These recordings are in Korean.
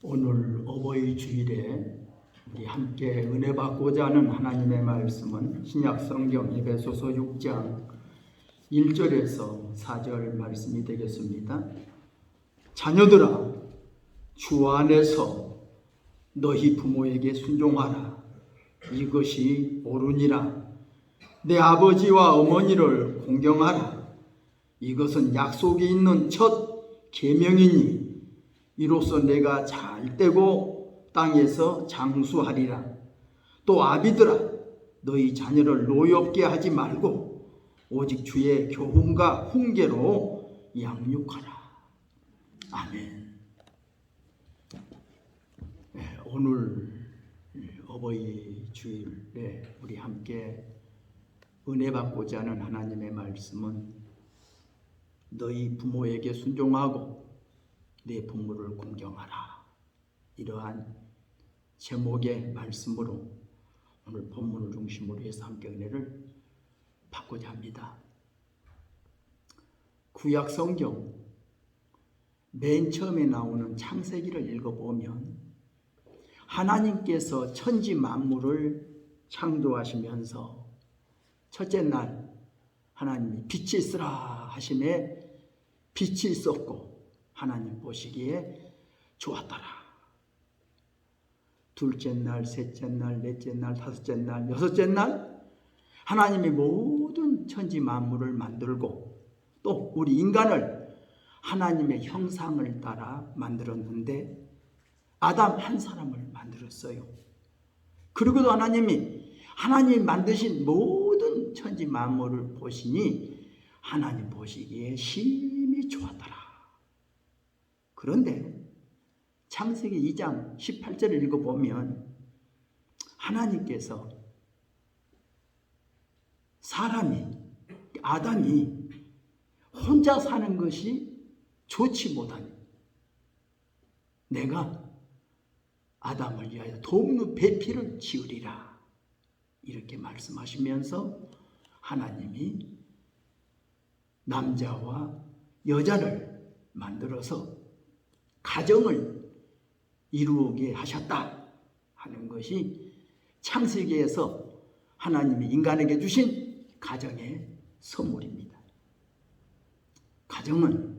오늘 어버이 주일에 우리 함께 은혜 받고자 하는 하나님의 말씀은 신약 성경 에베소서 6장 1절에서 4절 말씀이 되겠습니다. 자녀들아, 주 안에서 너희 부모에게 순종하라. 이것이 옳으니라. 내 아버지와 어머니를 공경하라. 이것은 약속이 있는 첫 계명이니 이로써 내가 잘 되고 땅에서 장수하리라. 또 아비들아, 너희 자녀를 노엽게 하지 말고 오직 주의 교훈과 훈계로 양육하라. 아멘. 오늘 어버이 주일에 우리 함께 은혜 받고자 하는 하나님의 말씀은 너희 부모에게 순종하고 내 부모를 공경하라. 이러한 제목의 말씀으로 오늘 본문을 중심으로 해서 함께 은혜를 받고자 합니다. 구약 성경 맨 처음에 나오는 창세기를 읽어보면 하나님께서 천지 만물을 창조하시면서 첫째 날 하나님이 빛이 있으라 하심에 빛이 있었고 하나님 보시기에 좋았더라. 둘째 날, 셋째 날, 넷째 날, 다섯째 날, 여섯째 날 하나님이 모든 천지 만물을 만들고 또 우리 인간을 하나님의 형상을 따라 만들었는데 아담 한 사람을 만들었어요. 그리고도 하나님이 만드신 모든 천지 만물을 보시니 하나님 보시기에 심히 좋았더라. 그런데 창세기 2장 18절을 읽어보면 하나님께서 아담이 혼자 사는 것이 좋지 못하니 내가 아담을 위하여 돕는 배필을 지으리라. 이렇게 말씀하시면서 하나님이 남자와 여자를 만들어서 가정을 이루게 하셨다 하는 것이 창세기에서 하나님이 인간에게 주신 가정의 선물입니다. 가정은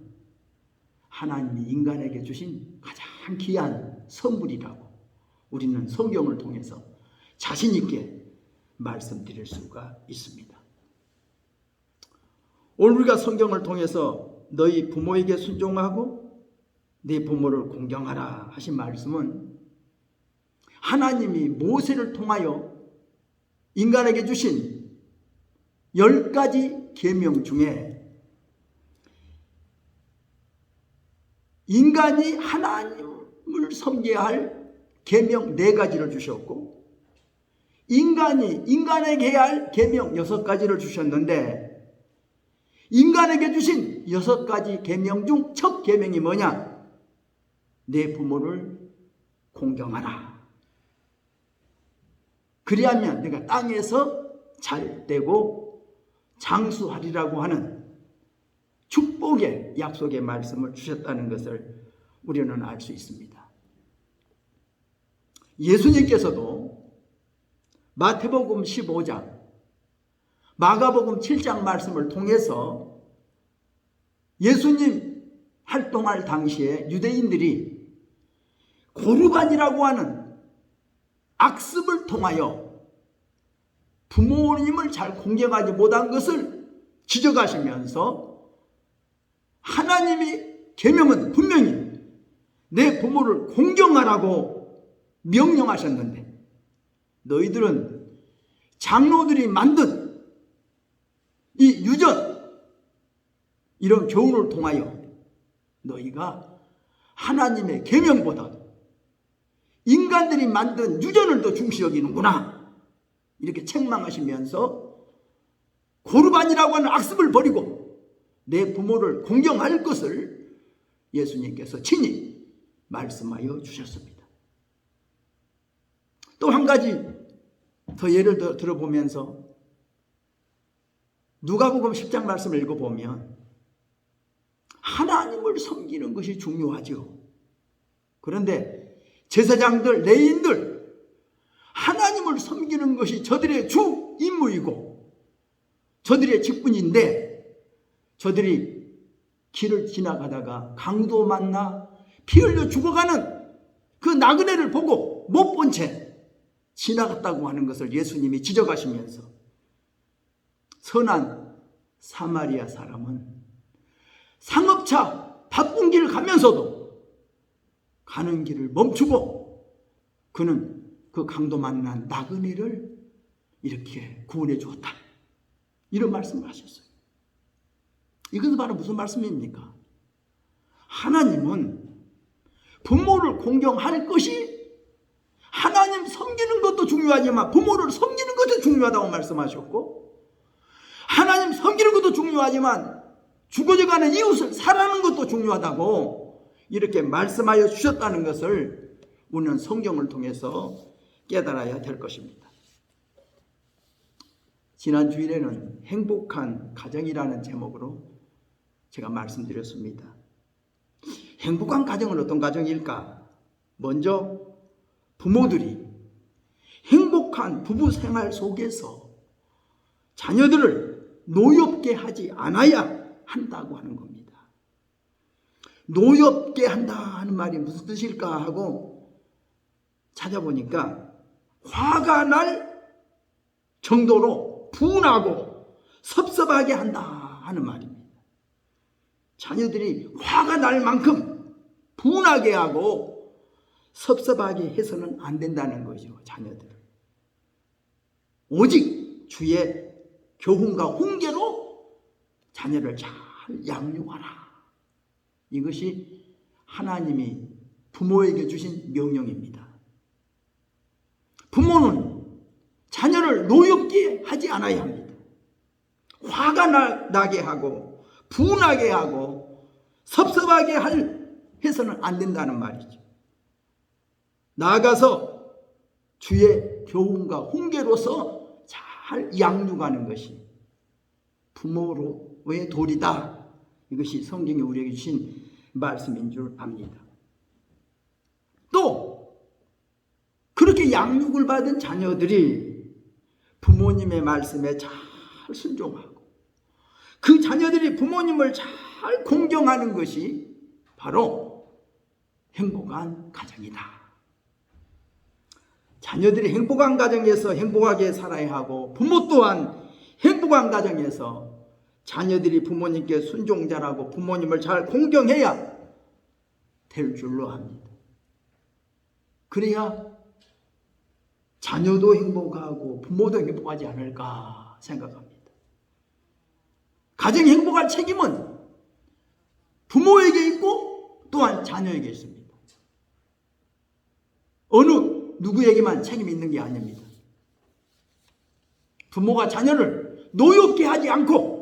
하나님이 인간에게 주신 가장 귀한 선물이라고 우리는 성경을 통해서 자신 있게 말씀드릴 수가 있습니다. 오늘 우리가 성경을 통해서 너희 부모에게 순종하고 네 부모를 공경하라 하신 말씀은 하나님이 모세를 통하여 인간에게 주신 10가지 계명 중에 인간이 하나님을 섬겨야 할 계명 4가지를 주셨고 인간에게 해야 할 계명 6가지를 주셨는데 인간에게 주신 6가지 계명 중 첫 계명이 뭐냐? 내 부모를 공경하라. 그리하면 내가 땅에서 잘 되고 장수하리라고 하는 축복의 약속의 말씀을 주셨다는 것을 우리는 알 수 있습니다. 예수님께서도 마태복음 15장, 마가복음 7장 말씀을 통해서 예수님 활동할 당시에 유대인들이 고르반이라고 하는 악습을 통하여 부모님을 잘 공경하지 못한 것을 지적하시면서 하나님의 계명은 분명히 내 부모를 공경하라고 명령하셨는데 너희들은 장로들이 만든 이 유전 이런 교훈을 통하여 너희가 하나님의 계명보다 인간들이 만든 유전을 더 중시 여기는구나 이렇게 책망하시면서 고르반이라고 하는 악습을 버리고 내 부모를 공경할 것을 예수님께서 친히 말씀하여 주셨습니다. 또 한 가지 더 예를 들어보면서 누가복음 10장 말씀을 읽어보면 하나님을 섬기는 것이 중요하죠. 그런데 제사장들, 레위인들, 하나님을 섬기는 것이 저들의 주 임무이고 저들의 직분인데, 저들이 길을 지나가다가 강도 만나 피 흘려 죽어가는 그 나그네를 보고 못 본 채 지나갔다고 하는 것을 예수님이 지적하시면서, 선한 사마리아 사람은 상업차 바쁜 길을 가면서도 가는 길을 멈추고 그는 그 강도 만난 나그네를 이렇게 구원해 주었다, 이런 말씀을 하셨어요. 이것은 바로 무슨 말씀입니까? 하나님은 부모를 공경할 것이, 하나님 섬기는 것도 중요하지만 부모를 섬기는 것도 중요하다고 말씀하셨고, 하나님 섬기는 것도 중요하지만 죽어져가는 이웃을 사랑하는 것도 중요하다고 이렇게 말씀하여 주셨다는 것을 우리는 성경을 통해서 깨달아야 될 것입니다. 지난 주일에는 행복한 가정이라는 제목으로 제가 말씀드렸습니다. 행복한 가정은 어떤 가정일까? 먼저 부모들이 행복한 부부 생활 속에서 자녀들을 노엽게 하지 않아야 한다고 하는 겁니다. 노엽게 한다 하는 말이 무슨 뜻일까 하고 찾아보니까, 화가 날 정도로 분하고 섭섭하게 한다 하는 말입니다. 자녀들이 화가 날 만큼 분하게 하고 섭섭하게 해서는 안 된다는 거죠. 자녀들을 오직 주의 교훈과 훈계로 자녀를 잘 양육하라. 이것이 하나님이 부모에게 주신 명령입니다. 부모는 자녀를 노엽게 하지 않아야 합니다. 화가 나게 하고 분하게 하고 섭섭하게 해서는 안 된다는 말이죠. 나아가서 주의 교훈과 훈계로서 잘 양육하는 것이 부모로의 도리다. 이것이 성경이 우리에게 주신 말씀인 줄 압니다. 또 그렇게 양육을 받은 자녀들이 부모님의 말씀에 잘 순종하고 그 자녀들이 부모님을 잘 공경하는 것이 바로 행복한 가정이다. 자녀들이 행복한 가정에서 행복하게 살아야 하고, 부모 또한 행복한 가정에서 자녀들이 부모님께 순종자라고 부모님을 잘 공경해야 될 줄로 압니다. 그래야 자녀도 행복하고 부모도 행복하지 않을까 생각합니다. 가정이 행복할 책임은 부모에게 있고 또한 자녀에게 있습니다. 어느 누구에게만 책임이 있는 게 아닙니다. 부모가 자녀를 노엽게 하지 않고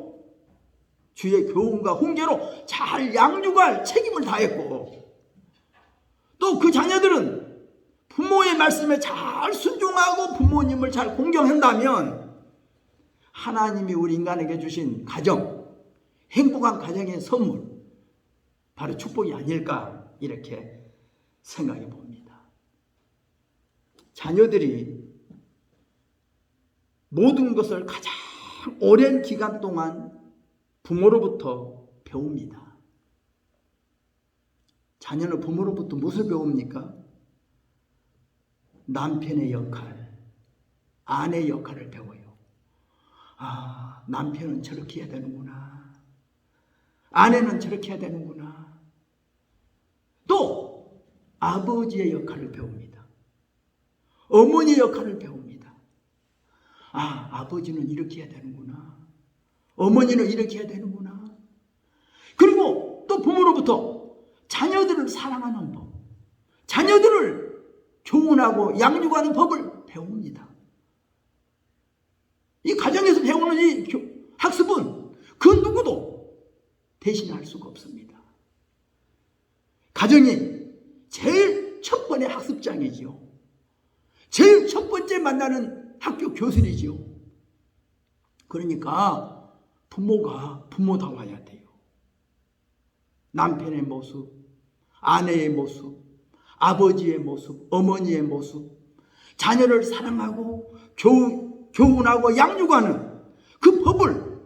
주의 교훈과 훈계로 잘 양육할 책임을 다했고, 또 그 자녀들은 부모의 말씀에 잘 순종하고 부모님을 잘 공경한다면 하나님이 우리 인간에게 주신 가정, 행복한 가정의 선물, 바로 축복이 아닐까 이렇게 생각해 봅니다. 자녀들이 모든 것을 가장 오랜 기간 동안 부모로부터 배웁니다. 자녀는 부모로부터 무엇을 배웁니까? 남편의 역할, 아내의 역할을 배워요. 아, 남편은 저렇게 해야 되는구나. 아내는 저렇게 해야 되는구나. 또 아버지의 역할을 배웁니다. 어머니의 역할을 배웁니다. 아, 아버지는 이렇게 해야 되는구나. 어머니는 이렇게 해야 되는구나. 그리고 또 부모로부터 자녀들을 사랑하는 법, 자녀들을 교훈하고 양육하는 법을 배웁니다. 이 가정에서 배우는 이 학습은 그 누구도 대신할 수가 없습니다. 가정이 제일 첫 번째 학습장이지요. 제일 첫 번째 만나는 학교 교실이지요. 그러니까 부모가 부모다워야 돼요. 남편의 모습, 아내의 모습, 아버지의 모습, 어머니의 모습, 자녀를 사랑하고 교훈하고 양육하는 그 법을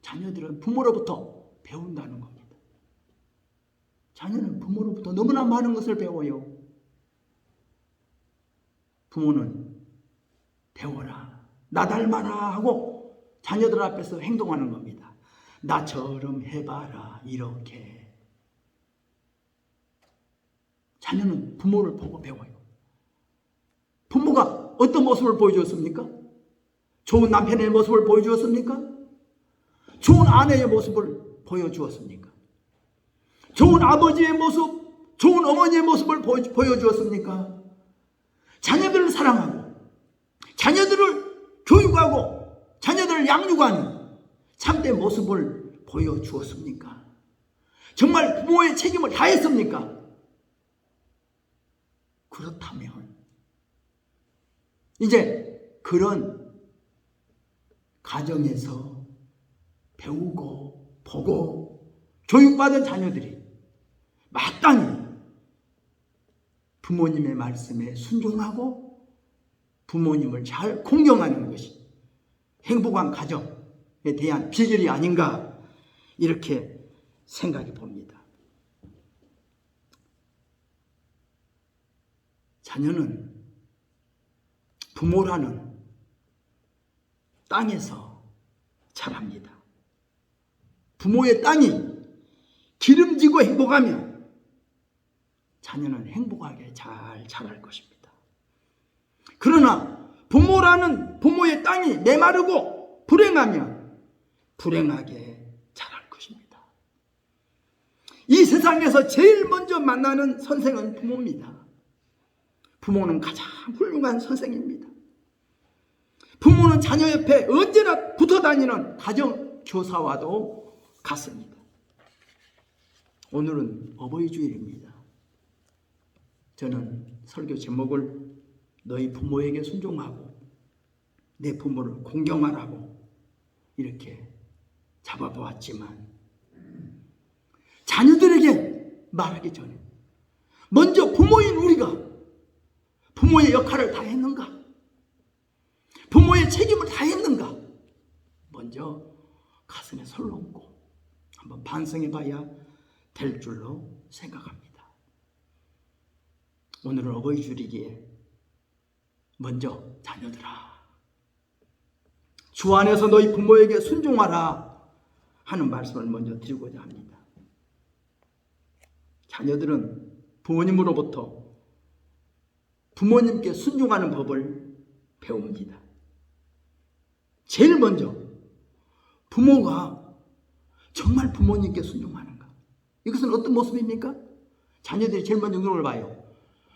자녀들은 부모로부터 배운다는 겁니다. 자녀는 부모로부터 너무나 많은 것을 배워요. 부모는 배워라, 나 닮아라 하고 자녀들 앞에서 행동하는 겁니다. 나처럼 해봐라, 이렇게. 자녀는 부모를 보고 배워요. 부모가 어떤 모습을 보여주었습니까? 좋은 남편의 모습을 보여주었습니까? 좋은 아내의 모습을 보여주었습니까? 좋은 아버지의 모습, 좋은 어머니의 모습을 보여주었습니까? 자녀들을 사랑하고 자녀들을 교육하고 자녀들을 양육하는 참된 모습을 보여주었습니까? 정말 부모의 책임을 다했습니까? 그렇다면 이제 그런 가정에서 배우고 보고 교육받은 자녀들이 마땅히 부모님의 말씀에 순종하고 부모님을 잘 공경하는 것이 행복한 가정에 대한 비결이 아닌가, 이렇게 생각해 봅니다. 자녀는 부모라는 땅에서 자랍니다. 부모의 땅이 기름지고 행복하면 자녀는 행복하게 잘 자랄 것입니다. 그러나 부모의 땅이 메마르고 불행하면 불행하게 자랄 것입니다. 이 세상에서 제일 먼저 만나는 선생은 부모입니다. 부모는 가장 훌륭한 선생입니다. 부모는 자녀 옆에 언제나 붙어 다니는 가정교사와도 같습니다. 오늘은 어버이 주일입니다. 저는 설교 제목을 너희 부모에게 순종하고 내 부모를 공경하라고 이렇게 잡아보았지만, 자녀들에게 말하기 전에 먼저 부모인 우리가 부모의 역할을 다 했는가? 부모의 책임을 다 했는가? 먼저 가슴에 손을 얹고 한번 반성해 봐야 될 줄로 생각합니다. 오늘은 어버이 주일이기에 먼저 자녀들아, 주 안에서 너희 부모에게 순종하라 하는 말씀을 먼저 드리고자 합니다. 자녀들은 부모님으로부터 부모님께 순종하는 법을 배웁니다. 제일 먼저 부모가 정말 부모님께 순종하는가? 이것은 어떤 모습입니까? 자녀들이 제일 먼저 눈을 봐요.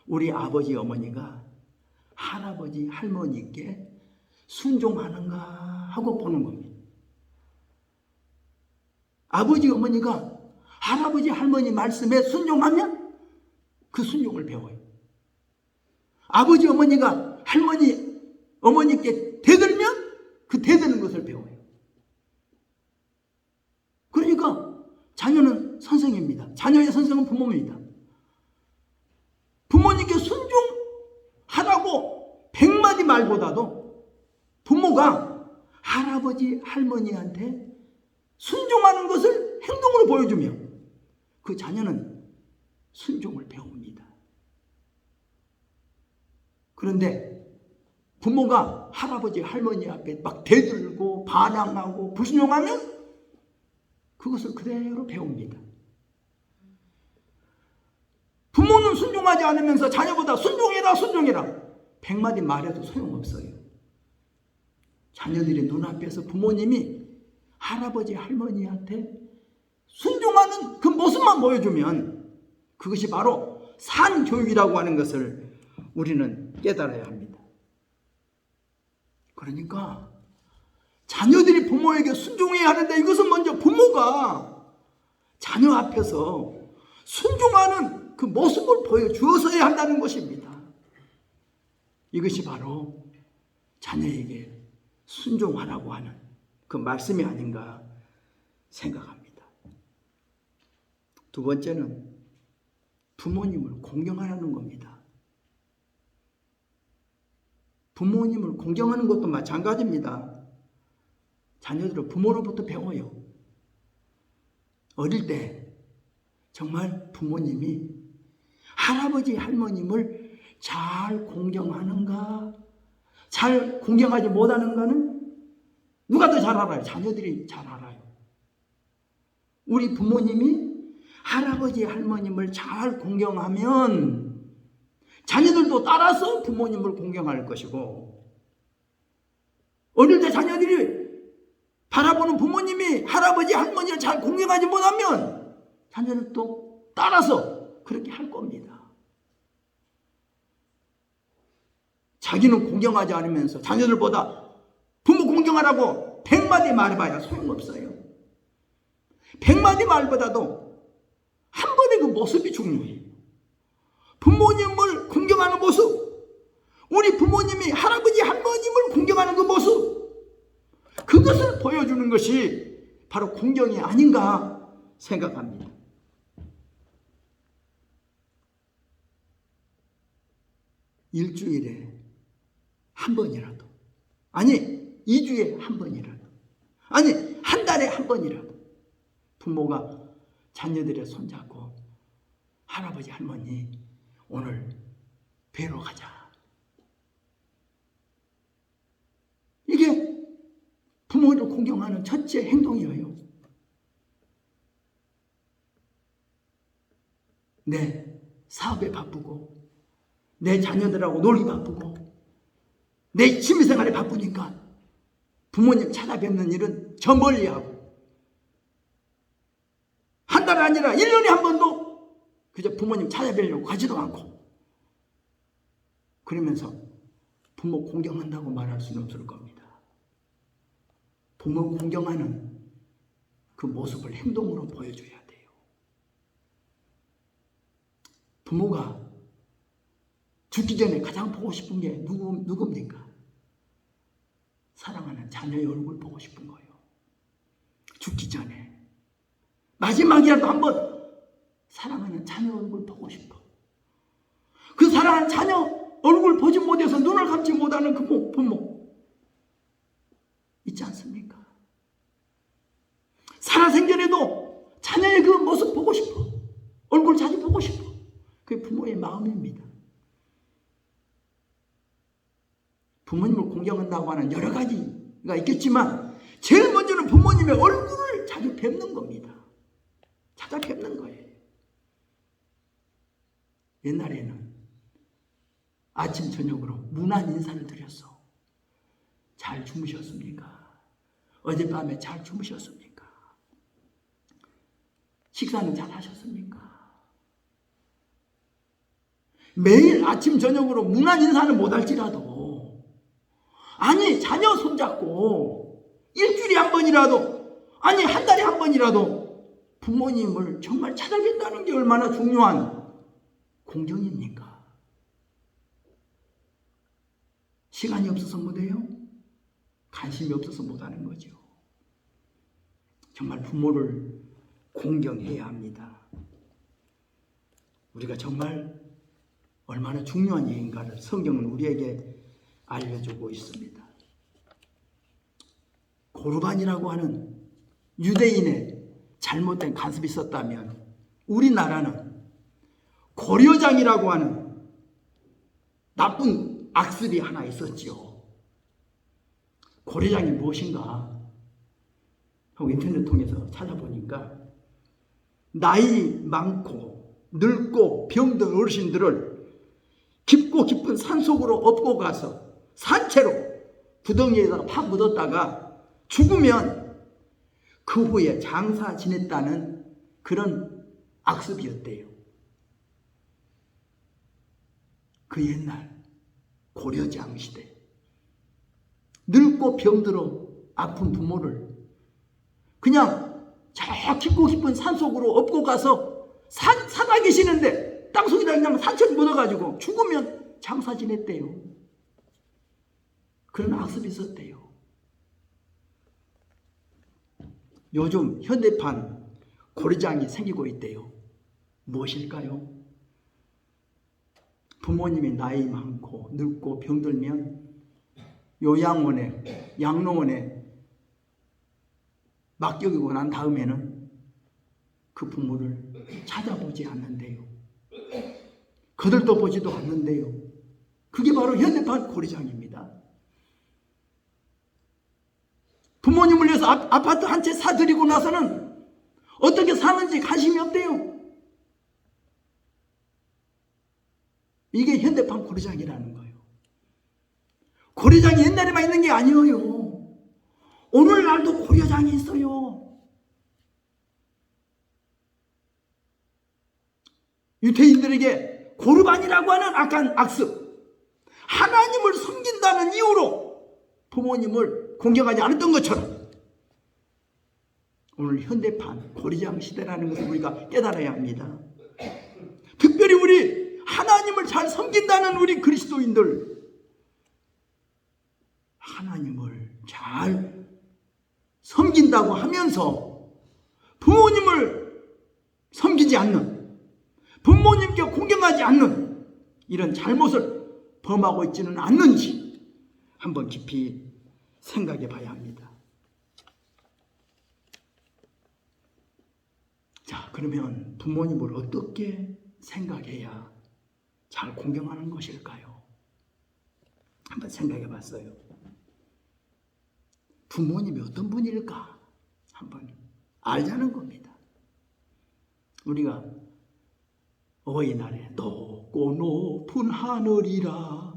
우리 아버지 어머니가 할아버지 할머니께 순종하는가 하고 보는 겁니다. 아버지 어머니가 할아버지 할머니 말씀에 순종하면 그 순종을 배워요. 아버지 어머니가 어머니께 대들면 그 대드는 것을 배워요. 그러니까 자녀는 선생입니다. 자녀의 선생은 부모입니다. 부모님께 순종하라고 100마디 말보다도 부모가 할아버지 할머니한테 순종하는 것을 행동으로 보여주면 그 자녀는 순종을 배웁니다. 그런데 부모가 할아버지 할머니 앞에 막 대들고 반항하고 불순종하면 그것을 그대로 배웁니다. 부모는 순종하지 않으면서 자녀보다 순종해라 순종해라 100마디 말해도 소용없어요. 자녀들이 눈앞에서 부모님이 할아버지 할머니한테 순종하는 그 모습만 보여주면 그것이 바로 산교육이라고 하는 것을 우리는 깨달아야 합니다. 그러니까 자녀들이 부모에게 순종해야 하는데 이것은 먼저 부모가 자녀 앞에서 순종하는 그 모습을 보여주어서야 한다는 것입니다. 이것이 바로 자녀에게 순종하라고 하는 그 말씀이 아닌가 생각합니다. 두 번째는 부모님을 공경하라는 겁니다. 부모님을 공경하는 것도 마찬가지입니다. 자녀들은 부모로부터 배워요. 어릴 때 정말 부모님이 할아버지 할머님을 잘 공경하는가, 잘 공경하지 못하는가는 누가 더 잘 알아요? 자녀들이 잘 알아요. 우리 부모님이 할아버지 할머님을 잘 공경하면 자녀들도 따라서 부모님을 공경할 것이고, 어릴 때 자녀들이 바라보는 부모님이 할아버지 할머니를 잘 공경하지 못하면 자녀들도 따라서 그렇게 할 겁니다. 자기는 공경하지 않으면서 자녀들보다 부모 공경하라고 100마디 말해봐야 소용없어요. 100마디 말보다도 한 번의 그 모습이 중요해요. 부모님을 공경하는 모습, 우리 부모님이 할아버지 할머님을 공경하는 그 모습, 그것을 보여주는 것이 바로 공경이 아닌가 생각합니다. 일주일에 한 번이라도, 아니 2주에 한 번이라도, 아니 한 달에 한 번이라도 부모가 자녀들의 손잡고 할아버지 할머니 오늘 뵈러 가자. 이게 부모를 공경하는 첫째 행동이에요. 내 사업에 바쁘고 내 자녀들하고 놀기 바쁘고 내 취미생활에 바쁘니까 부모님 찾아뵙는 일은 저 멀리하고, 한 달 아니라 1년에 한 번도 그저 부모님 찾아뵈려고 가지도 않고, 그러면서 부모 공경한다고 말할 수는 없을 겁니다. 부모 공경하는 그 모습을 행동으로 보여줘야 돼요. 부모가 죽기 전에 가장 보고 싶은 게 누굽니까? 사랑하는 자녀의 얼굴 보고 싶은 거예요. 죽기 전에 마지막이라도 한번 사랑하는 자녀 얼굴 보고 싶어. 그 사랑하는 자녀 얼굴 보지 못해서 눈을 감지 못하는 그 부모 있지 않습니까? 살아생전에도 자녀의 그 모습 보고 싶어. 얼굴 자주 보고 싶어. 그게 부모의 마음입니다. 부모님을 공경한다고 하는 여러 가지가 있겠지만 제일 먼저는 부모님의 얼굴을 자주 뵙는 겁니다. 찾아뵙는 거예요. 옛날에는 아침 저녁으로 문안 인사를 드렸어. 잘 주무셨습니까? 어젯밤에 잘 주무셨습니까? 식사는 잘 하셨습니까? 매일 아침 저녁으로 문안 인사는 못할지라도, 아니 자녀 손잡고 일주일에 한 번이라도, 아니 한 달에 한 번이라도 부모님을 정말 찾아뵙는다는 게 얼마나 중요한 공경입니까? 시간이 없어서 못해요? 관심이 없어서 못하는 거죠. 정말 부모를 공경해야 합니다. 우리가 정말 얼마나 중요한 일인가를 성경은 우리에게 알려주고 있습니다. 고르반이라고 하는 유대인의 잘못된 간습이 있었다면 우리나라는 고려장이라고 하는 나쁜 악습이 하나 있었지요. 고려장이 무엇인가 하고 인터넷 통해서 찾아보니까 나이 많고 늙고 병든 어르신들을 깊고 깊은 산속으로 업고 가서 산채로 구덩이에다가 팍 묻었다가 죽으면 그 후에 장사 지냈다는 그런 악습이었대요. 그 옛날 고려장 시대, 늙고 병들어 아픈 부모를 그냥 저 깊고 깊은 산속으로 업고 가서 살아 계시는데 땅속에다 그냥 산채로 묻어가지고 죽으면 장사 지냈대요. 그런 악습이 있었대요. 요즘 현대판 고려장이 생기고 있대요. 무엇일까요? 부모님이 나이 많고 늙고 병들면 요양원에, 양로원에 맡기고 난 다음에는 그 부모를 찾아보지 않는데요. 그들도 보지도 않는데요. 그게 바로 현대판 고리장입니다. 부모님을 위해서 아파트 한 채 사드리고 나서는 어떻게 사는지 관심이 없대요. 이게 현대판 고리장이라는 거예요. 고리장이 옛날에만 있는 게 아니에요. 오늘날도 고려장이 있어요. 유태인들에게 고르반이라고 하는 악한 악습, 하나님을 섬긴다는 이유로 부모님을 공경하지 않았던 것처럼 오늘 현대판 고리장 시대라는 것을 우리가 깨달아야 합니다. 특별히 우리 하나님을 잘 섬긴다는 우리 그리스도인들, 하나님을 잘 섬긴다고 하면서 부모님을 섬기지 않는, 부모님께 공경하지 않는 이런 잘못을 범하고 있지는 않는지 한번 깊이 생각해 봐야 합니다. 자, 그러면 부모님을 어떻게 생각해야 잘 공경하는 것일까요? 한번 생각해 봤어요. 부모님이 어떤 분일까? 한번 알자는 겁니다. 우리가 어린날에 높고 높은 하늘이라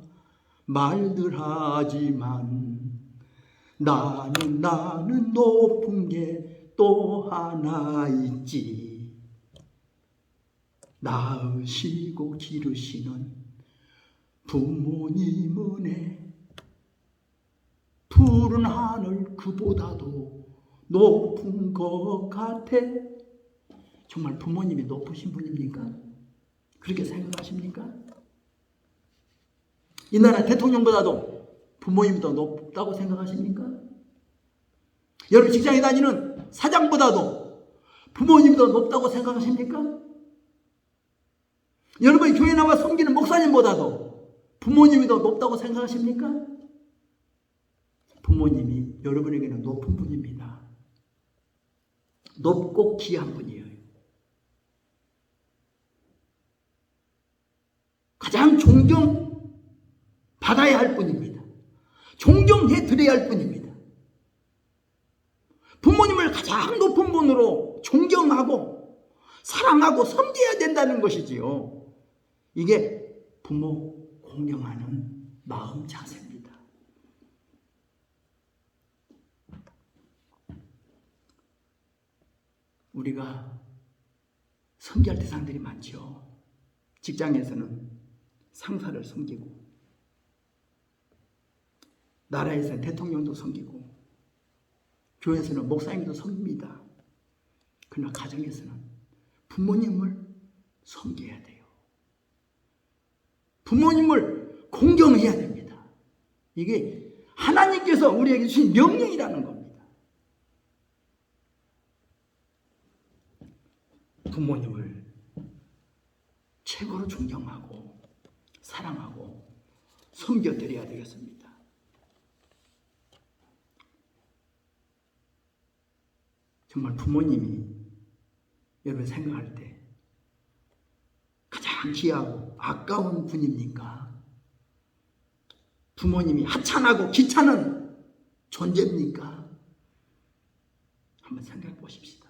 말들 하지만 나는 높은 게 또 하나 있지. 낳으시고 기르시는 부모님 은혜, 푸른 하늘 그보다도 높은 것 같아. 정말 부모님이 높으신 분입니까? 그렇게 생각하십니까? 이 나라 대통령보다도 부모님이 더 높다고 생각하십니까? 여러분 직장에 다니는 사장보다도 부모님이 더 높다고 생각하십니까? 여러분이 교회 나와 섬기는 목사님보다도 부모님이 더 높다고 생각하십니까? 부모님이 여러분에게는 높은 분입니다. 높고 귀한 분이에요. 가장 존경받아야 할 분입니다. 존경해 드려야 할 분입니다. 부모님을 가장 높은 분으로 존경하고 사랑하고 섬겨야 된다는 것이지요. 이게 부모 공경하는 마음 자세입니다. 우리가 섬겨할 대상들이 많죠. 직장에서는 상사를 섬기고, 나라에서는 대통령도 섬기고, 교회에서는 목사님도 섬깁니다. 그러나 가정에서는 부모님을 섬겨야 돼요. 부모님을 공경해야 됩니다. 이게 하나님께서 우리에게 주신 명령이라는 겁니다. 부모님을 최고로 존경하고 사랑하고 섬겨드려야 되겠습니다. 정말 부모님이 여러분 생각할 때 가장 귀하고 아까운 분입니까? 부모님이 하찮고 귀찮은 존재입니까? 한번 생각해 보십시다.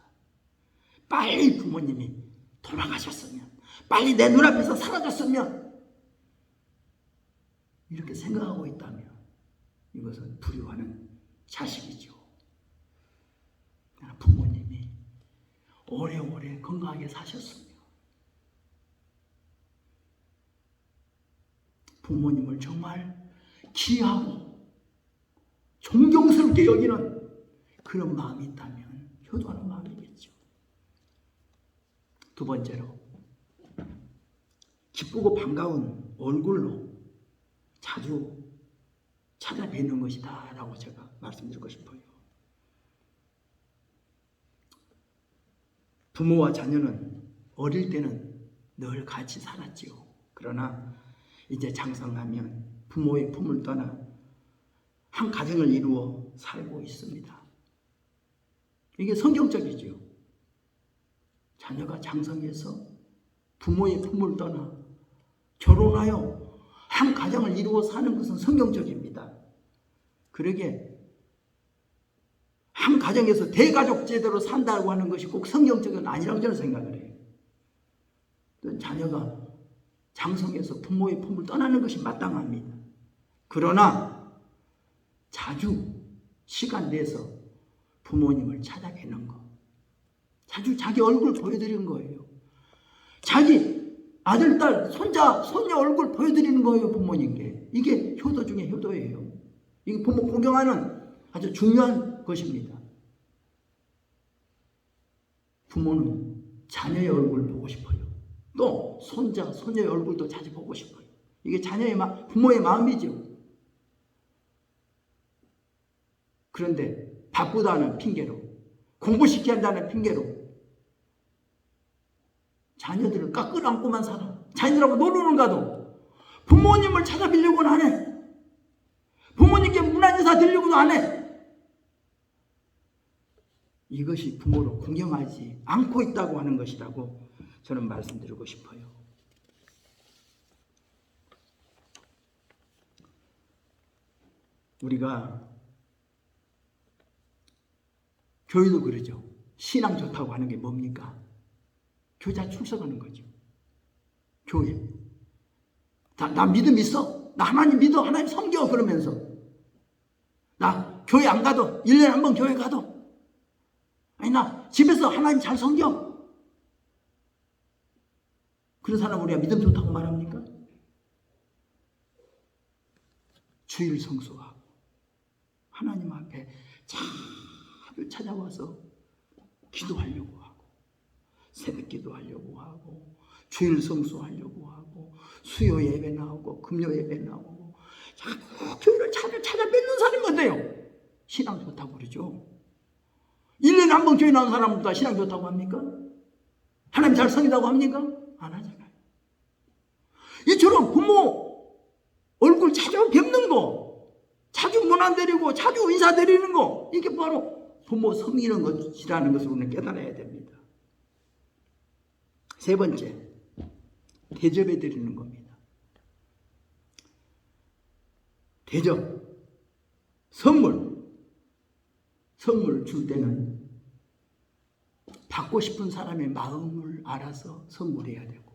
빨리 부모님이 돌아가셨으면, 빨리 내 눈앞에서 사라졌으면, 이렇게 생각하고 있다면 이것은 두려워하는 자식이죠. 부모님이 오래오래 건강하게 사셨으며, 부모님을 정말 귀하고 존경스럽게 여기는 그런 마음이 있다면 효도하는 마음이겠죠. 두 번째로, 기쁘고 반가운 얼굴로 자주 찾아뵙는 것이다 라고 제가 말씀드리고 싶어요. 부모와 자녀는 어릴 때는 늘 같이 살았지요. 그러나 이제 장성하면 부모의 품을 떠나 한 가정을 이루어 살고 있습니다. 이게 성경적이죠. 자녀가 장성해서 부모의 품을 떠나 결혼하여 한 가정을 이루어 사는 것은 성경적입니다. 그러게 한 가정에서 대가족 제도로 산다고 하는 것이 꼭 성경적은 아니라고 저는 생각을 해요. 자녀가 장성해서 부모의 품을 떠나는 것이 마땅합니다. 그러나 자주 시간 내서 부모님을 찾아뵈는 거, 자주 자기 얼굴 보여드리는 거예요. 자기 아들, 딸, 손자, 손녀 얼굴 보여드리는 거예요, 부모님께. 이게 효도 중에 효도예요. 이게 부모 공경하는 아주 중요한 것입니다. 부모는 자녀의 얼굴을 보고 싶어요. 또 손자, 손녀의 얼굴도 자주 보고 싶어요. 이게 부모의 마음이죠. 그런데 바쁘다는 핑계로, 공부시켜야 한다는 핑계로 자녀들을 끌어안고만 살아. 자녀들하고 놀러는 가도 부모님을 찾아뵈려고는 안 해. 부모님께 문안 인사 드리려고도 안 해. 이것이 부모를 공경하지 않고 있다고 하는 것이라고 저는 말씀드리고 싶어요. 우리가 교회도 그러죠. 신앙 좋다고 하는 게 뭡니까? 교자 출석하는 거죠. 교회. 나 믿음 있어? 나 하나님 믿어? 하나님 섬겨? 그러면서 나 교회 안 가도 1년에 한 번 교회 가도 아니 나 집에서 하나님 잘 섬겨? 그런 사람 우리가 믿음 좋다고 말합니까? 주일 성수하고 하나님 앞에 자주 찾아와서 기도하려고 하고 새벽 기도하려고 하고 주일 성수하려고 하고 수요 예배 나오고 금요 예배 나오고 자꾸 교회를 찾아뵙는 사람이 뭔데요? 신앙 좋다고 그러죠. 1년에 한 번 교회 나온 사람보다 신앙 좋다고 합니까? 하나님 잘 섬긴다고 합니까? 안 하잖아요. 이처럼 부모 얼굴 자주 뵙는 거, 자주 문안 드리고 자주 인사 드리는 거, 이게 바로 부모 섬기는 것이라는 것을 우리는 깨달아야 됩니다. 세 번째, 대접해 드리는 겁니다. 대접, 선물 줄 때는 받고 싶은 사람의 마음을 알아서 선물해야 되고,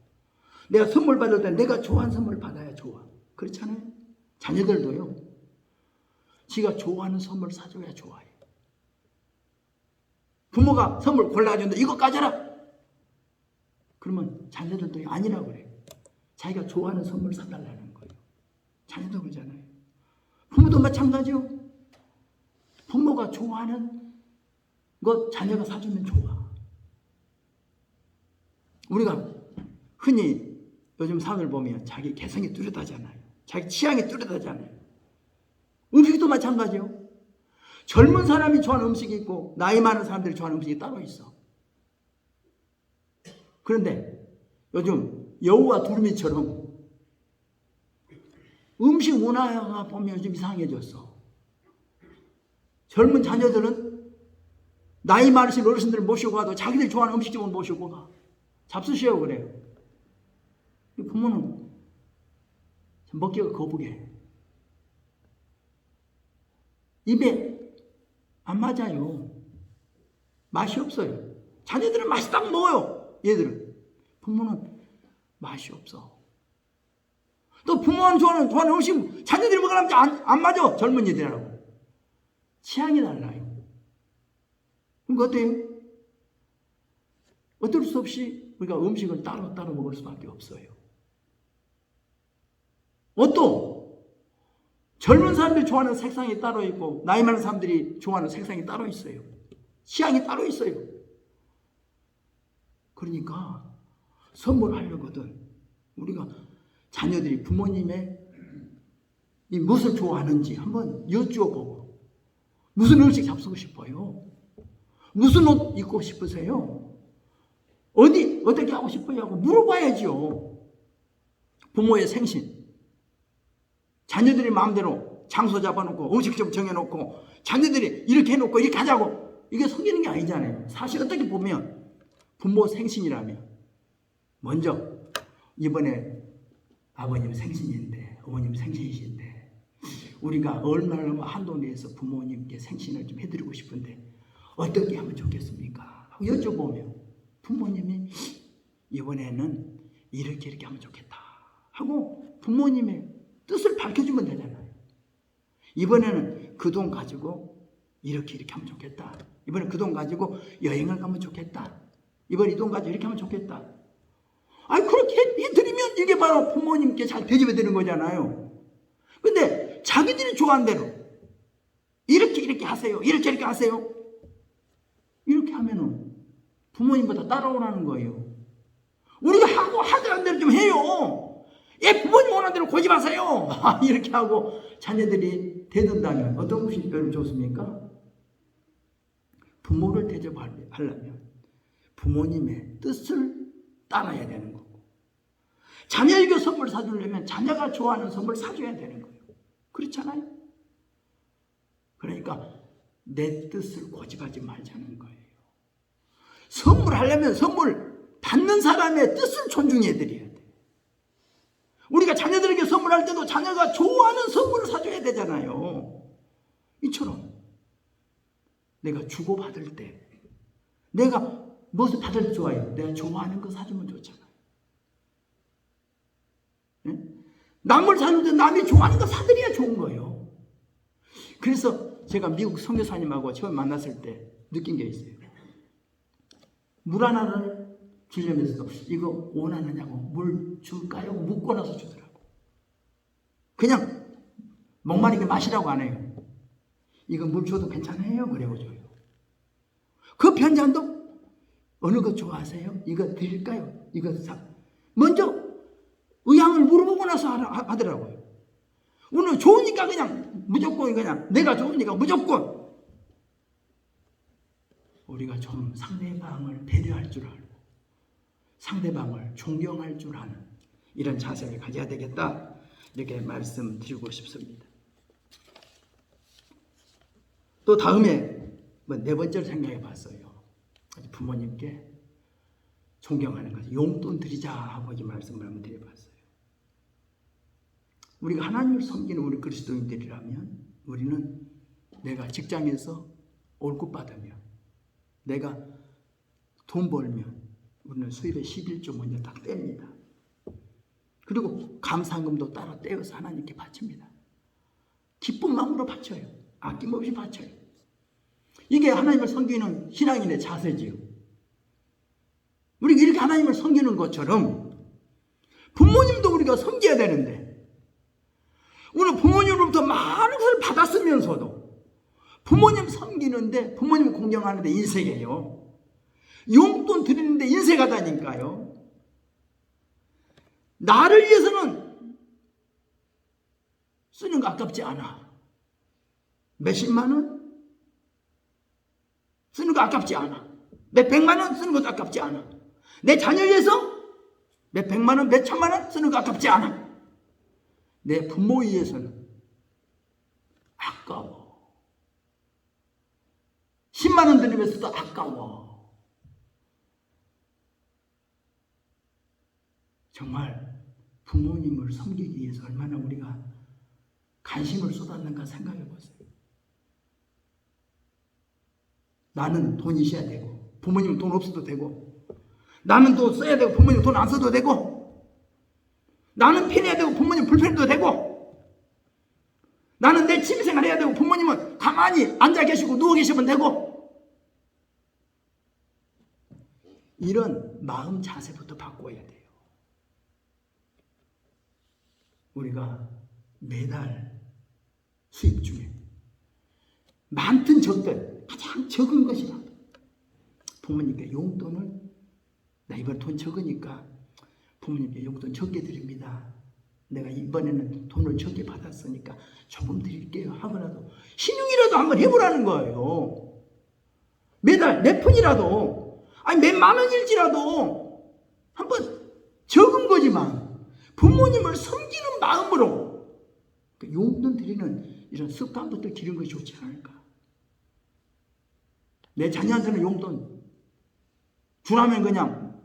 내가 선물 받을 때 내가 좋아하는 선물 받아야 좋아. 그렇잖아요. 자녀들도요. 지가 좋아하는 선물 사줘야 좋아해. 부모가 선물 골라준다. 이거 가져라. 그러면 자녀들도 아니라고 그래요. 자기가 좋아하는 선물 사달라는 거예요. 자녀도 그러잖아요. 부모도 마찬가지요. 부모가 좋아하는 것 자녀가 사주면 좋아. 우리가 흔히 요즘 사람을 보면 자기 개성이 뚜렷하잖아요. 자기 취향이 뚜렷하잖아요. 음식도 마찬가지요. 젊은 사람이 좋아하는 음식이 있고 나이 많은 사람들이 좋아하는 음식이 따로 있어. 그런데 요즘 여우와 두루미처럼 음식 문화가 보면 요즘 이상해졌어. 젊은 자녀들은 나이 많으신 어르신들을 모시고 가도 자기들 좋아하는 음식점을 모시고 가. 잡수시오 그래요. 부모는 먹기가 거북해. 입에 안 맞아요. 맛이 없어요. 자녀들은 맛이 딱 먹어요. 얘들은. 부모는 맛이 없어. 또 부모는 좋아하는 음식 자녀들이 먹으려면 안 맞아. 젊은이들하고. 취향이 달라요. 그럼 어때요? 어쩔 수 없이 우리가 음식을 따로 먹을 수밖에 없어요. 또 젊은 사람들이 좋아하는 색상이 따로 있고 나이 많은 사람들이 좋아하는 색상이 따로 있어요. 취향이 따로 있어요. 그러니까 선물하려거든 우리가 자녀들이 부모님의 이 무엇을 좋아하는지 한번 여쭈어보고 무슨 음식 잡수고 싶어요? 무슨 옷 입고 싶으세요? 어떻게 하고 싶어요? 하고 물어봐야죠. 부모의 생신, 자녀들이 마음대로 장소 잡아놓고 음식점 정해놓고 자녀들이 이렇게 해놓고 이렇게 하자고, 이게 속이는 게 아니잖아요. 사실 어떻게 보면 부모 생신이라면 먼저 이번에 아버님 생신인데 어머님 생신이신데 우리가 얼마나 한도 내에서 부모님께 생신을 좀 해드리고 싶은데 어떻게 하면 좋겠습니까? 하고 여쭤보면 부모님이 이번에는 이렇게 하면 좋겠다 하고 부모님의 뜻을 밝혀주면 되잖아요. 이번에는 그 돈 가지고 이렇게 하면 좋겠다. 이번에 그 돈 가지고 여행을 가면 좋겠다. 이번에 이 돈 가지고 이렇게 하면 좋겠다. 아니 그렇게 해드리면 이게 바로 부모님께 잘 대접해 드리는 거잖아요. 근데 자기들이 좋아하는 대로 이렇게 하세요. 이렇게 하세요. 이렇게 하면은 부모님보다 따라오라는 거예요. 우리가 하자는 대로 좀 해요. 예, 부모님 원하는 대로 고집하세요. 이렇게 하고 자녀들이 대든다면 어떤 것이 여러분 좋습니까? 부모를 대접하려면 부모님의 뜻을 따라야 되는 거고, 자녀에게 선물 사주려면 자녀가 좋아하는 선물 사줘야 되는 거예요. 그렇잖아요? 그러니까 내 뜻을 고집하지 말자는 거예요. 선물하려면 선물 받는 사람의 뜻을 존중해 드려야 돼. 우리가 자녀들에게 선물할 때도 자녀가 좋아하는 선물을 사줘야 되잖아요. 이처럼 내가 주고받을 때 내가 무엇을 받을 때 좋아해요? 내가 좋아하는 거 사주면 좋잖아요. 네? 남을 사줄 때 남이 좋아하는 거 사드려야 좋은 거예요. 그래서 제가 미국 선교사님하고 처음 만났을 때 느낀 게 있어요. 물 하나를 주려면서도 이거 원하느냐고 물 줄까요? 묻고 나서 주더라고. 그냥 목마르게 마시라고 안 해요. 이거 물 줘도 괜찮아요? 그래고 줘요. 그 편찬도 어느 것 좋아하세요? 이거 드릴까요? 이거 먼저 의향을 물어보고 나서 하더라고요. 오늘 좋으니까 그냥 무조건 그냥 내가 좋으니까 무조건. 우리가 좀 상대방을 배려할 줄 알고 상대방을 존경할 줄 아는 이런 자세를 가져야 되겠다, 이렇게 말씀드리고 싶습니다. 또 다음에 네 번째로 생각해 봤어요. 부모님께 존경하는 것, 용돈 드리자 하고 이 말씀을 한번 드려봤어요. 우리가 하나님을 섬기는 우리 그리스도인들이라면 우리는 내가 직장에서 월급 받으면, 내가 돈 벌면 우리는 수입의 11조 먼저 딱 뗍니다. 그리고 감사금도 따로 떼어서 하나님께 바칩니다. 기쁜 마음으로 바쳐요. 아낌없이 바쳐요. 이게 하나님을 섬기는 신앙인의 자세지요. 우리가 이렇게 하나님을 섬기는 것처럼 부모님도 우리가 섬겨야 되는데, 우리는 부모님으로부터 많은 것을 받았으면서도 부모님 섬기는데, 부모님 공경하는데 인색해요. 용돈 드리는데 인색하다니까요. 나를 위해서는 쓰는 거 아깝지 않아. 몇십만 원 쓰는 거 아깝지 않아. 몇 백만 원 쓰는 것도 아깝지 않아. 내 자녀를 위해서 몇 백만 원, 몇 천만 원 쓰는 거 아깝지 않아. 내 부모에 의해서는 아까워. 10만 원 드리면서도 아까워. 정말 부모님을 섬기기 위해서 얼마나 우리가 관심을 쏟았는가 생각해 보세요. 나는 돈이 있어야 되고, 부모님은 돈 없어도 되고, 나는 돈 써야 되고, 부모님 돈 안 써도 되고, 나는 편해야 되고, 부모님 불편해도 되고, 나는 내 취미생활 해야 되고, 부모님은 가만히 앉아 계시고 누워 계시면 되고, 이런 마음 자세부터 바꿔야 돼요. 우리가 매달 수입 중에 많든 적든 가장 적은 것이라도 부모님께 용돈을, 나 이번 돈 적으니까 부모님께 용돈 적게 드립니다. 내가 이번에는 돈을 적게 받았으니까 조금 드릴게요 하고라도 신용이라도 한번 해보라는 거예요. 매달 몇 푼이라도, 아니 몇만 원일지라도 한번 적은 거지만 부모님을 섬기는 마음으로 그 용돈 드리는 이런 습관부터 기르는 것이 좋지 않을까? 내 자녀한테는 용돈 주라면 그냥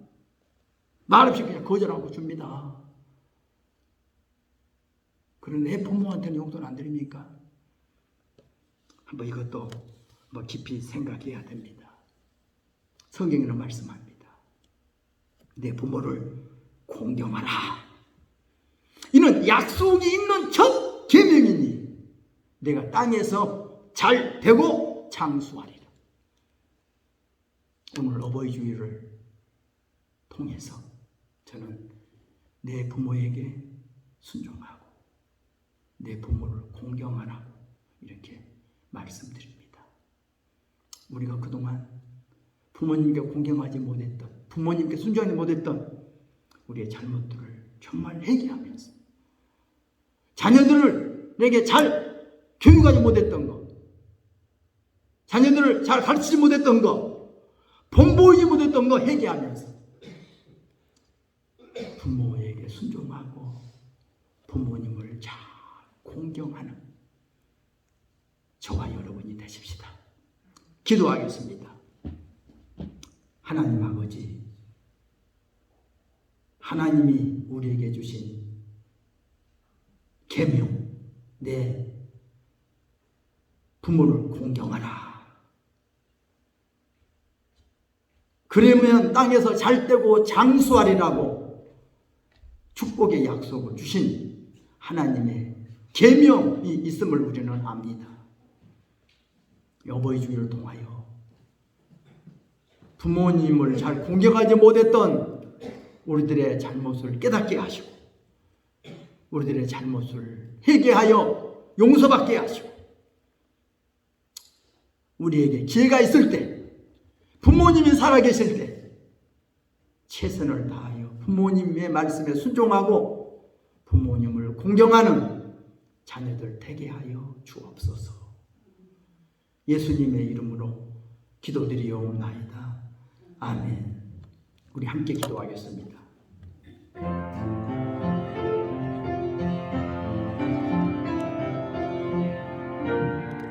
말없이 그냥 거절하고 줍니다. 그런데 내 부모한테는 용돈 안 드립니까? 한번 이것도 뭐 깊이 생각해야 됩니다. 성경에는 말씀합니다. 내 부모를 공경하라. 이는 약속이 있는 첫 계명이니 내가 땅에서 잘 되고 장수하리라. 오늘 어버이 주일을 통해서 저는 내 부모에게 순종하고 내 부모를 공경하라고 이렇게 말씀드립니다. 우리가 그동안 부모님께 공경하지 못했던, 부모님께 순종하지 못했던 우리의 잘못들을 정말 회개하면서 자녀들에게 잘 교육하지 못했던 것, 자녀들을 잘 가르치지 못했던 것, 본보이지 못했던 거 회개하면서 부모에게 순종하고 부모님을 잘 공경하는 저와 여러분이 되십시다. 기도하겠습니다. 하나님 아버지, 하나님이 우리에게 주신 계명, 내 부모를 공경하라. 그러면 땅에서 잘되고 장수하리라고 축복의 약속을 주신 하나님의 계명이 있음을 우리는 압니다. 어버이 주일을 통하여 부모님을 잘 공경하지 못했던 우리들의 잘못을 깨닫게 하시고 우리들의 잘못을 회개하여 용서받게 하시고 우리에게 기회가 있을 때 부모님이 살아계실 때 최선을 다하여 부모님의 말씀에 순종하고 부모님을 공경하는 자녀들 되게 하여 주옵소서. 예수님의 이름으로 기도드리옵나이다. 아멘. 우리 함께 기도하겠습니다.